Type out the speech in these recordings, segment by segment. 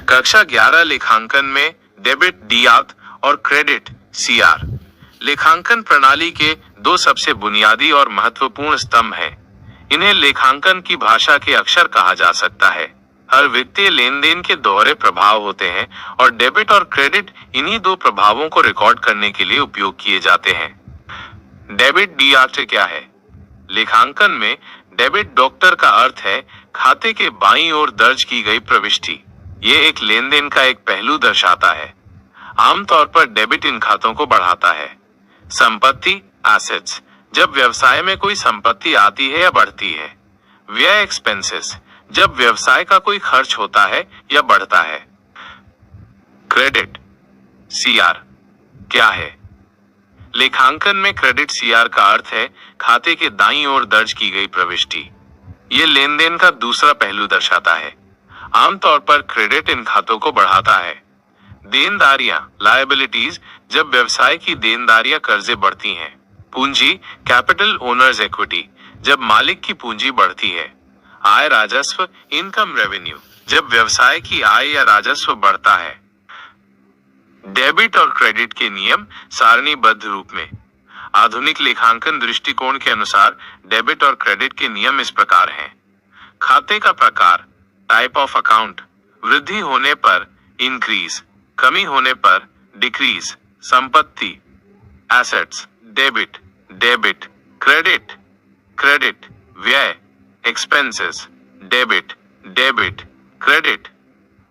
कक्षा 11 लेखांकन में डेबिट डीआर और क्रेडिट सीआर लेखांकन प्रणाली के दो सबसे बुनियादी और महत्वपूर्ण स्तंभ हैं। इन्हें लेखांकन की भाषा के अक्षर कहा जा सकता है। हर वित्तीय लेन देन के दोहरे प्रभाव होते हैं और डेबिट और क्रेडिट इन्हीं दो प्रभावों को रिकॉर्ड करने के लिए उपयोग किए जाते हैं। डेबिट डीआर क्या है? लेखांकन में डेबिट डॉक्टर का अर्थ है खाते के बाईं ओर दर्ज की गई प्रविष्टि। ये एक लेन देन का एक पहलू दर्शाता है। आमतौर पर डेबिट इन खातों को बढ़ाता है। संपत्ति एसेट्स, जब व्यवसाय में कोई संपत्ति आती है या बढ़ती है। व्यय एक्सपेंसेस, जब व्यवसाय का कोई खर्च होता है या बढ़ता है। क्रेडिट सीआर क्या है? लेखांकन में क्रेडिट सीआर का अर्थ है खाते के दाईं ओर दर्ज की गई प्रविष्टि। ये लेन देन का दूसरा पहलू दर्शाता है। आमतौर पर क्रेडिट इन खातों को बढ़ाता है। देनदारियां लायबिलिटीज, जब व्यवसाय की देनदारियां कर्जे बढ़ती हैं। पूंजी कैपिटल ओनर्स इक्विटी, जब मालिक की पूंजी बढ़ती है। आय राजस्व इनकम रेवेन्यू, जब व्यवसाय की आय या राजस्व बढ़ता है। डेबिट और क्रेडिट के नियम सारणीबद्ध रूप में। आधुनिक लेखांकन दृष्टिकोण के अनुसार डेबिट और क्रेडिट के नियम इस प्रकार हैं। खाते का प्रकार टाइप ऑफ अकाउंट, वृद्धि होने पर इंक्रीज, कमी होने पर डिक्रीज। संपत्ति assets debit debit, credit credit, व्यय expenses debit debit, credit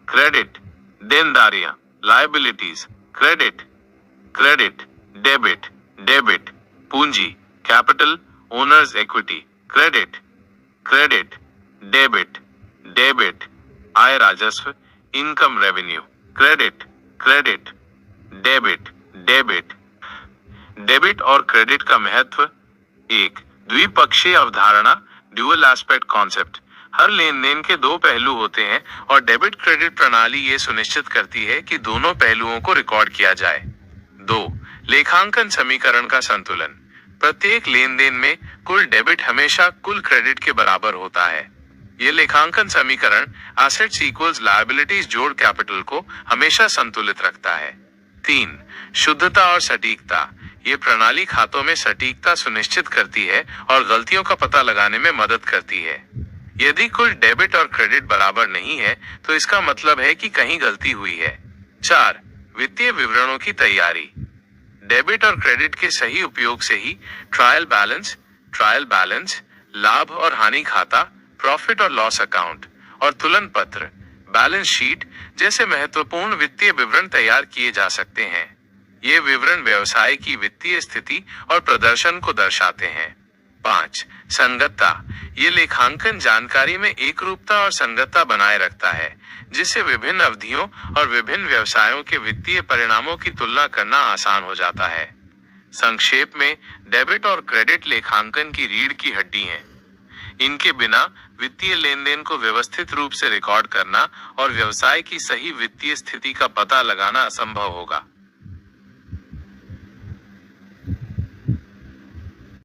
credit, देनदारियां liabilities credit credit, debit debit, पूंजी capital owners equity credit credit, debit debit, आय राजस्व income revenue credit credit, debit debit. Debit और क्रेडिट का महत्व। एक, द्विपक्षीय अवधारणा ड्यूअल एस्पेक्ट कॉन्सेप्ट। हर लेन देन के दो पहलू होते हैं और डेबिट क्रेडिट प्रणाली ये सुनिश्चित करती है कि दोनों पहलुओं को रिकॉर्ड किया जाए। दो, लेखांकन समीकरण का संतुलन। प्रत्येक लेन देन में कुल डेबिट हमेशा कुल क्रेडिट के बराबर होता है। ये लेखांकन समीकरण एसेट्स इक्वल्स लायबिलिटीज जोड़ कैपिटल को हमेशा संतुलित रखता है। तीन, शुद्धता और सटीकता। ये प्रणाली खातों में सटीकता सुनिश्चित करती है और गलतियों का पता लगाने में मदद करती है। यदि कुल डेबिट और क्रेडिट बराबर नहीं है तो इसका मतलब है कि कहीं गलती हुई है। चार, वित्तीय विवरणों की तैयारी। डेबिट और क्रेडिट के सही उपयोग से ही ट्रायल बैलेंस, लाभ और हानि खाता, प्रॉफिट और लॉस अकाउंट और तुलन पत्र, बैलेंस शीट जैसे महत्वपूर्ण वित्तीय विवरण तैयार किए जा सकते हैं। ये विवरण व्यवसाय की वित्तीय स्थिति और प्रदर्शन को दर्शाते हैं। 5, संगतता। ये लेखांकन जानकारी में एकरूपता और संगतता बनाए रखता है, जिससे विभिन्न अवधियों और विभिन्न व्यवसायों के वित्तीय परिणामों की तुलना करना आसान हो जाता है। संक्षेप में, डेबिट और क्रेडिट लेखांकन की रीढ़ की हड्डी हैं। इनके बिना वित्तीय लेन देन को व्यवस्थित रूप से रिकॉर्ड करना और व्यवसाय की सही वित्तीय स्थिति का पता लगाना असंभव होगा।